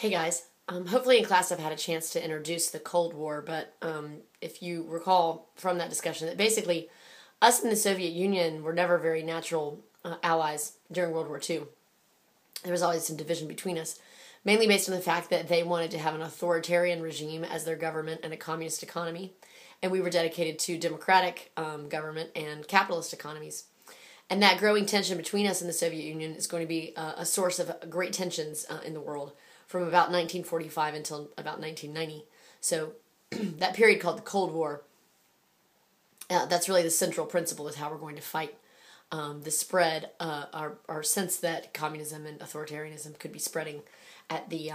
Hey guys, hopefully in class I've had a chance to introduce the Cold War, but if you recall from that discussion that basically us and the Soviet Union were never very natural allies during World War II. There was always some division between us, mainly based on the fact that they wanted to have an authoritarian regime as their government and a communist economy, and we were dedicated to democratic government and capitalist economies. And that growing tension between us and the Soviet Union is going to be a source of great tensions in the world from about 1945 until about 1990. So that period called the Cold War, that's really the central principle is how we're going to fight the spread, our sense that communism and authoritarianism could be spreading at the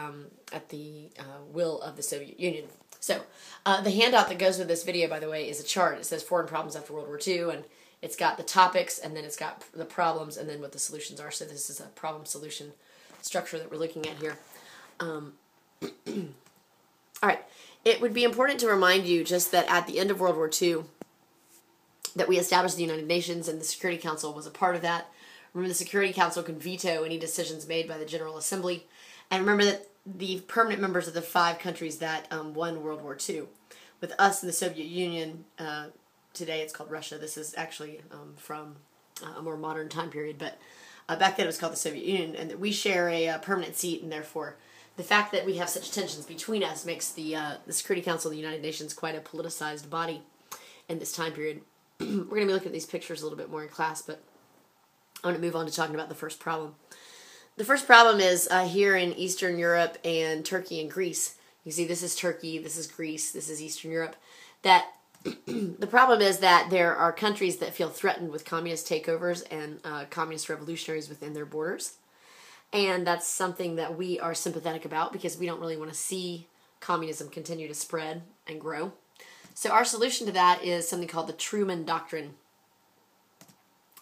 will of the Soviet Union. So the handout that goes with this video, by the way, is a chart. It says foreign problems after World War II, and it's got the topics, and then it's got the problems, and then what the solutions are. So this is a problem-solution structure that we're looking at here. All right. It would be important to remind you just that at the end of World War II, that we established the United Nations, and the Security Council was a part of that. Remember, the Security Council can veto any decisions made by the General Assembly. And remember that the permanent members of the 5 countries that won World War II. With us and the Soviet Union, today it's called Russia. This is actually from a more modern time period, but back then it was called the Soviet Union, and that we share a permanent seat, and therefore the fact that we have such tensions between us makes the Security Council of the United Nations quite a politicized body in this time period. We're going to be looking at these pictures a little bit more in class, but I want to move on to talking about the first problem. The first problem is here in Eastern Europe and Turkey and Greece. You see this is Turkey, this is Greece, this is Eastern Europe. That the problem is that there are countries that feel threatened with communist takeovers and communist revolutionaries within their borders. And that's something that we are sympathetic about because we don't really want to see communism continue to spread and grow. So our solution to that is something called the Truman Doctrine.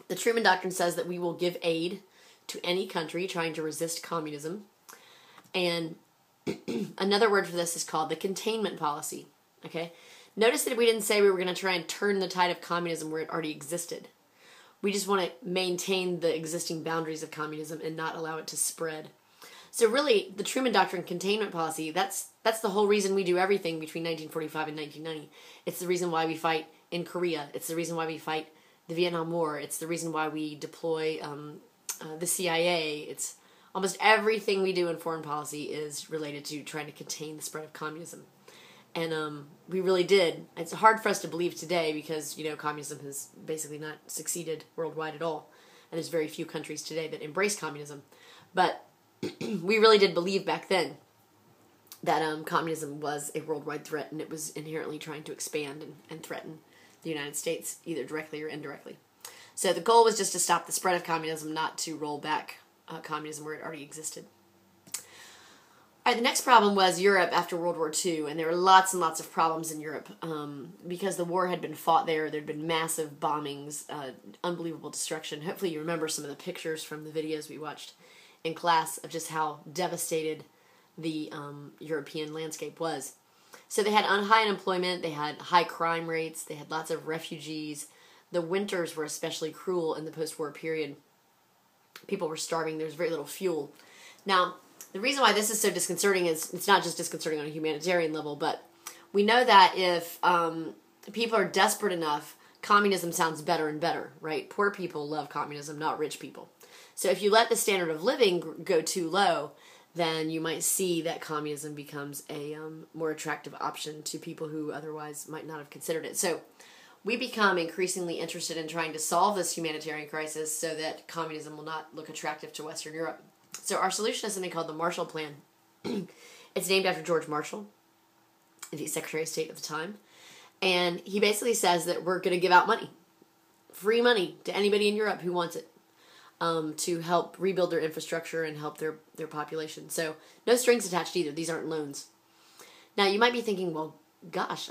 The Truman Doctrine says that we will give aid to any country trying to resist communism. And another word for this is called the containment policy. Okay? Notice that we didn't say we were going to try and turn the tide of communism where it already existed. We just want to maintain the existing boundaries of communism and not allow it to spread. So really, the Truman Doctrine containment policy, that's the whole reason we do everything between 1945 and 1990. It's the reason why we fight in Korea. It's the reason why we fight the Vietnam War. It's the reason why we deploy the CIA. It's almost everything we do in foreign policy is related to trying to contain the spread of communism. And we really did. It's hard for us to believe today because, you know, communism has basically not succeeded worldwide at all. And there's very few countries today that embrace communism. But we really did believe back then that communism was a worldwide threat, and it was inherently trying to expand and threaten the United States, either directly or indirectly. So the goal was just to stop the spread of communism, not to roll back communism where it already existed. All right, the next problem was Europe after World War II, and there were lots and lots of problems in Europe because the war had been fought there. There had been massive bombings, unbelievable destruction. Hopefully you remember some of the pictures from the videos we watched in class of just how devastated the European landscape was. So they had high unemployment, they had high crime rates, they had lots of refugees. The winters were especially cruel in the post-war period. People were starving, there was very little fuel. Now, the reason why this is so disconcerting is it's not just disconcerting on a humanitarian level, but we know that if people are desperate enough, communism sounds better and better, right? Poor people love communism, not rich people. So if you let the standard of living go too low, then you might see that communism becomes a more attractive option to people who otherwise might not have considered it. So we become increasingly interested in trying to solve this humanitarian crisis so that communism will not look attractive to Western Europe. So our solution is something called the Marshall Plan. It's named after George Marshall, the Secretary of State at the time. And he basically says that we're going to give out money, free money, to anybody in Europe who wants it, to help rebuild their infrastructure and help their population. So no strings attached either. These aren't loans. Now you might be thinking, well, gosh,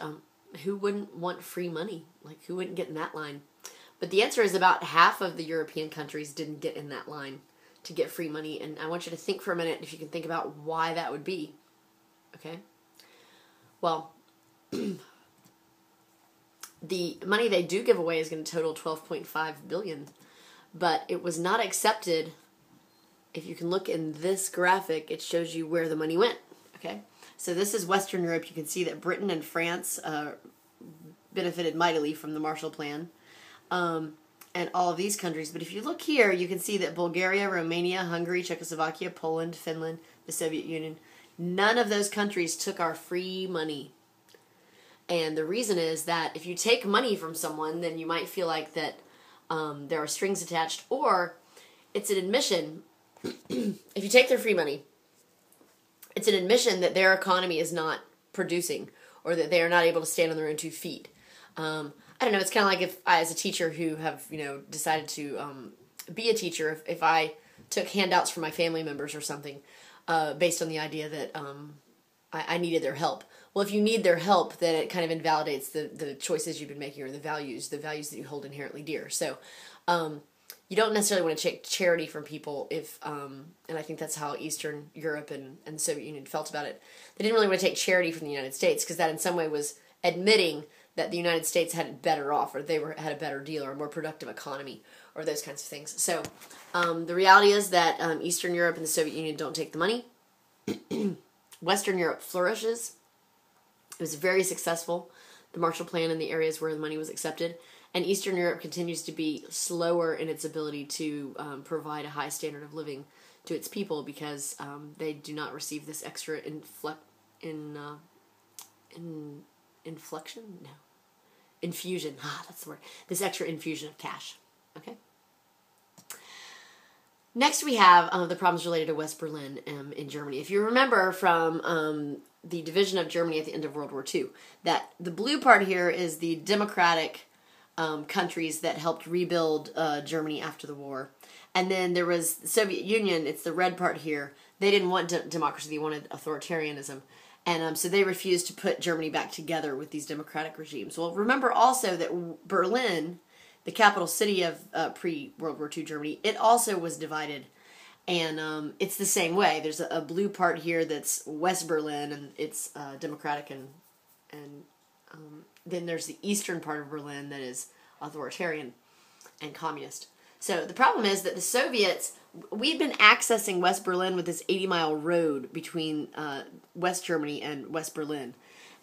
who wouldn't want free money? Like, who wouldn't get in that line? But the answer is about half of the European countries didn't get in that line to get free money, and I want you to think for a minute if you can think about why that would be. Okay? Well, the money they do give away is going to total $12.5 billion, but it was not accepted if you can look in this graphic, it shows you where the money went. Okay, so this is Western Europe. You can see that Britain and France benefited mightily from the Marshall Plan, and all of these countries. But if you look here, you can see that Bulgaria, Romania, Hungary, Czechoslovakia, Poland, Finland, the Soviet Union, none of those countries took our free money. And the reason is that if you take money from someone, then you might feel like that there are strings attached, or it's an admission. If you take their free money, it's an admission that their economy is not producing, or that they are not able to stand on their own 2 feet. I don't know, it's kind of like if I, as a teacher who have, decided to be a teacher, if I took handouts from my family members or something, based on the idea that I needed their help. Well, if you need their help, then it kind of invalidates the choices you've been making, or the values that you hold inherently dear. So, you don't necessarily want to take charity from people if, and I think that's how Eastern Europe and the Soviet Union felt about it. They didn't really want to take charity from the United States, because that in some way was admitting that the United States had it better off, or had a better deal, or a more productive economy, or those kinds of things. So, the reality is that Eastern Europe and the Soviet Union don't take the money. Western Europe flourishes. It was very successful, the Marshall Plan in the areas where the money was accepted. And Eastern Europe continues to be slower in its ability to provide a high standard of living to its people, because they do not receive this extra infusion. That's the word. This extra infusion of cash. Okay. Next, we have the problems related to West Berlin in Germany. If you remember from the division of Germany at the end of World War II, that the blue part here is the democratic countries that helped rebuild Germany after the war. And then there was the Soviet Union, it's the red part here. They didn't want democracy, they wanted authoritarianism. And so they refused to put Germany back together with these democratic regimes. Well, remember also that Berlin, the capital city of pre-World War II Germany, it also was divided. And it's the same way. There's a blue part here that's West Berlin, and it's democratic, and then there's the eastern part of Berlin that is authoritarian and communist. So the problem is that the Soviets, we've been accessing West Berlin with this 80-mile road between West Germany and West Berlin.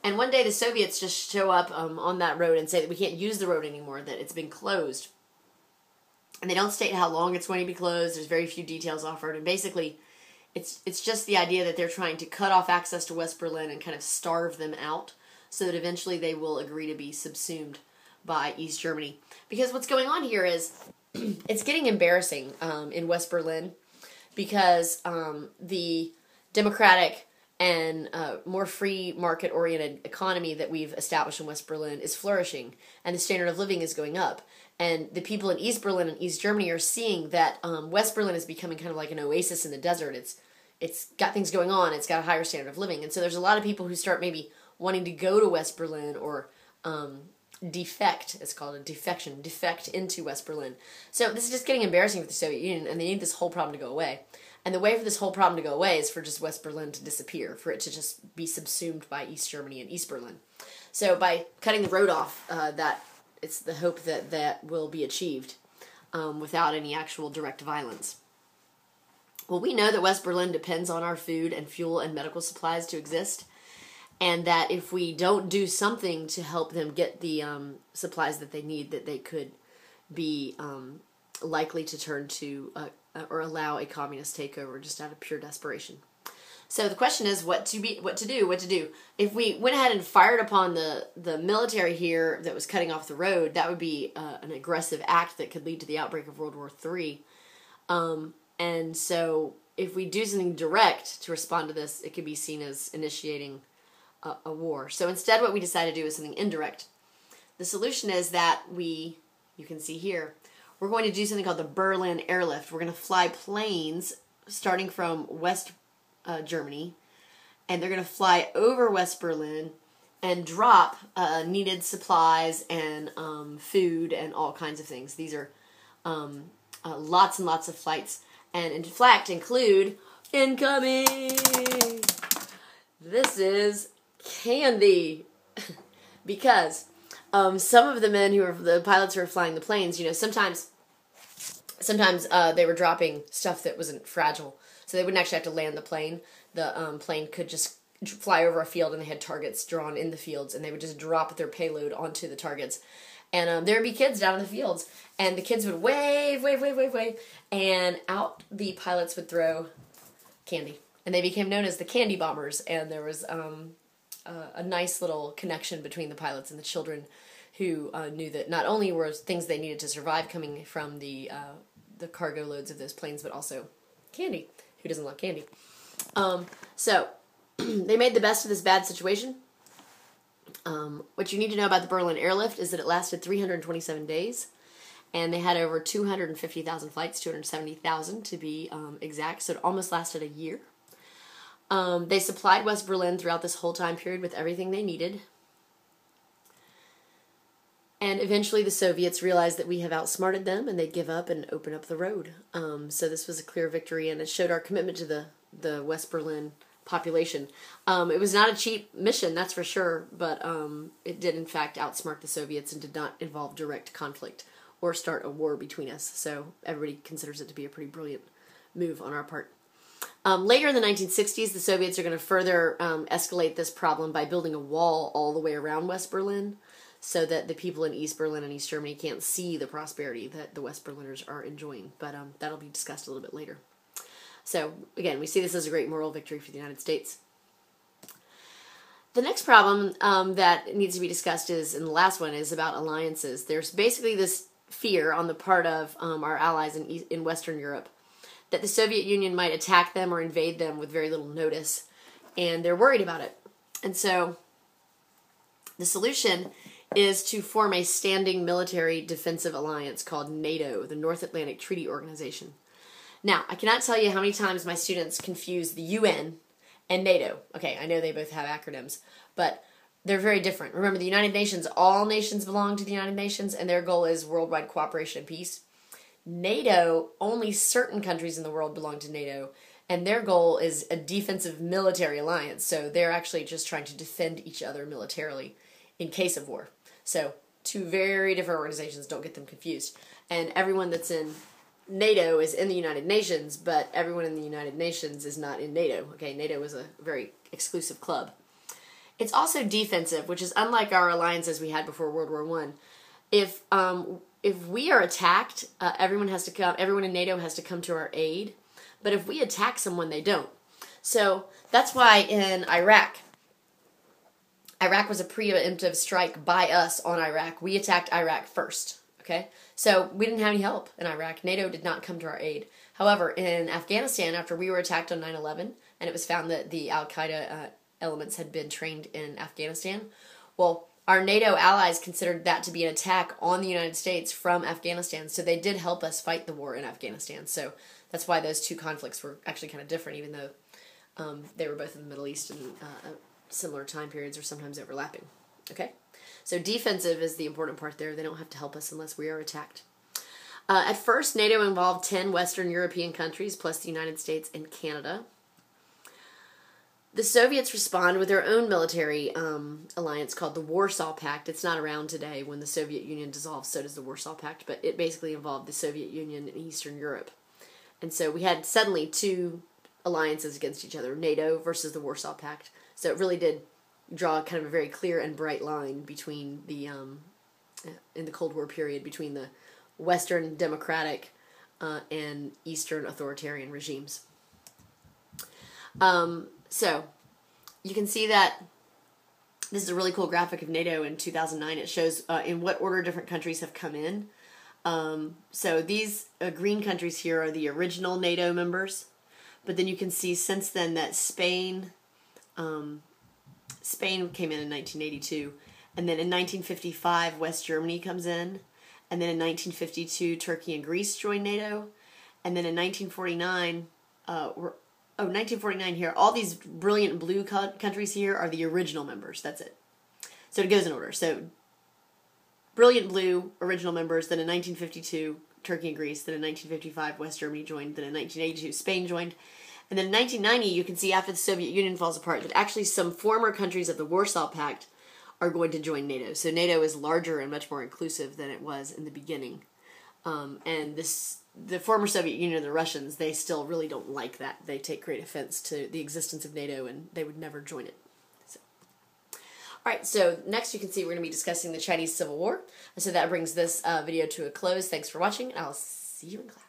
And one day the Soviets just show up on that road and say that we can't use the road anymore, that it's been closed. And they don't state how long it's going to be closed. There's very few details offered. And basically, it's just the idea that they're trying to cut off access to West Berlin and kind of starve them out, so that eventually they will agree to be subsumed by East Germany. Because what's going on here is, it's getting embarrassing in West Berlin, because the democratic and more free market-oriented economy that we've established in West Berlin is flourishing, and the standard of living is going up. And the people in East Berlin and East Germany are seeing that West Berlin is becoming kind of like an oasis in the desert. It's got things going on. It's got a higher standard of living. And so there's a lot of people who start maybe wanting to go to West Berlin, or defect, it's called a defection, defect into West Berlin. So this is just getting embarrassing for the Soviet Union, and they need this whole problem to go away. And the way for this whole problem to go away is for just West Berlin to disappear, for it to just be subsumed by East Germany and East Berlin. So by cutting the road off, that it's the hope that that will be achieved without any actual direct violence. Well, we know that West Berlin depends on our food and fuel and medical supplies to exist, and that if we don't do something to help them get the supplies that they need, that they could be likely to turn to or allow a communist takeover just out of pure desperation. So the question is what to do. If we went ahead and fired upon the military here that was cutting off the road, that would be an aggressive act that could lead to the outbreak of World War III. And so if we do something direct to respond to this, it could be seen as initiating a war. So instead what we decided to do is something indirect. The solution is that you can see here, we're going to do something called the Berlin Airlift. We're going to fly planes starting from West Germany, and they're going to fly over West Berlin and drop needed supplies and food and all kinds of things. These are lots and lots of flights, and in fact include incoming. This is candy because some of the men the pilots who are flying the planes, sometimes sometimes they were dropping stuff that wasn't fragile, so they wouldn't actually have to land the plane. The plane could just fly over a field, and they had targets drawn in the fields, and they would just drop their payload onto the targets. And there would be kids down in the fields, and the kids would wave, and out the pilots would throw candy. And they became known as the candy bombers, and there was a nice little connection between the pilots and the children who knew that not only were things they needed to survive coming from the cargo loads of those planes, but also candy. Who doesn't love candy? So they made the best of this bad situation. What you need to know about the Berlin Airlift is that it lasted 327 days, and they had over 250,000 flights, 270,000 to be exact, so it almost lasted a year. They supplied West Berlin throughout this whole time period with everything they needed. And eventually the Soviets realized that we have outsmarted them, and they'd give up and open up the road. So this was a clear victory, and it showed our commitment to the West Berlin population. It was not a cheap mission, that's for sure, but it did in fact outsmart the Soviets and did not involve direct conflict or start a war between us. So everybody considers it to be a pretty brilliant move on our part. Later in the 1960s, the Soviets are going to further escalate this problem by building a wall all the way around West Berlin so that the people in East Berlin and East Germany can't see the prosperity that the West Berliners are enjoying. But that'll be discussed a little bit later. So, again, we see this as a great moral victory for the United States. The next problem that needs to be discussed is, and the last one, is about alliances. There's basically this fear on the part of our allies in Western Europe that the Soviet Union might attack them or invade them with very little notice, and they're worried about it. And so the solution is to form a standing military defensive alliance called NATO, the North Atlantic Treaty Organization. Now, I cannot tell you how many times my students confuse the UN and NATO. Okay, I know they both have acronyms, but they're very different. Remember, the United Nations, all nations belong to the United Nations, and their goal is worldwide cooperation and peace. NATO, only certain countries in the world belong to NATO, and their goal is a defensive military alliance. So they're actually just trying to defend each other militarily in case of war. So two very different organizations, don't get them confused. And everyone that's in NATO is in the United Nations, but everyone in the United Nations is not in NATO. Okay, NATO is a very exclusive club. It's also defensive, which is unlike our alliances we had before World War I. If we are attacked, everyone in NATO has to come to our aid. But if we attack someone, they don't. So that's why in Iraq was a preemptive strike by us on Iraq. We attacked Iraq first. Okay, so we didn't have any help in Iraq. NATO did not come to our aid. However, in Afghanistan, after we were attacked on 9/11, and it was found that the Al-Qaeda elements had been trained in Afghanistan, well, our NATO allies considered that to be an attack on the United States from Afghanistan, so they did help us fight the war in Afghanistan. So that's why those two conflicts were actually kind of different, even though they were both in the Middle East and similar time periods or sometimes overlapping. Okay? So defensive is the important part there. They don't have to help us unless we are attacked. At first, NATO involved 10 Western European countries, plus the United States and Canada. The Soviets respond with their own military alliance called the Warsaw Pact. It's not around today. When the Soviet Union dissolved, so does the Warsaw Pact, but it basically involved the Soviet Union and Eastern Europe. And so we had suddenly two alliances against each other, NATO versus the Warsaw Pact. So it really did draw kind of a very clear and bright line between the, in the Cold War period, between the Western democratic and Eastern authoritarian regimes. So you can see that this is a really cool graphic of NATO in 2009. It shows in what order different countries have come in. So these green countries here are the original NATO members, but then you can see since then that Spain came in 1982, and then in 1955 West Germany comes in, and then in 1952 Turkey and Greece joined NATO, and then in 1949 1949 here, all these brilliant blue countries here are the original members. That's it. So it goes in order. So brilliant blue, original members, then in 1952 Turkey and Greece, then in 1955 West Germany joined, then in 1982 Spain joined. And then in 1990, you can see after the Soviet Union falls apart that actually some former countries of the Warsaw Pact are going to join NATO. So NATO is larger and much more inclusive than it was in the beginning. And the former Soviet Union and the Russians, they still really don't like that. They take great offense to the existence of NATO, and they would never join it. So. All right, so next you can see we're going to be discussing the Chinese Civil War. So that brings this video to a close. Thanks for watching, and I'll see you in class.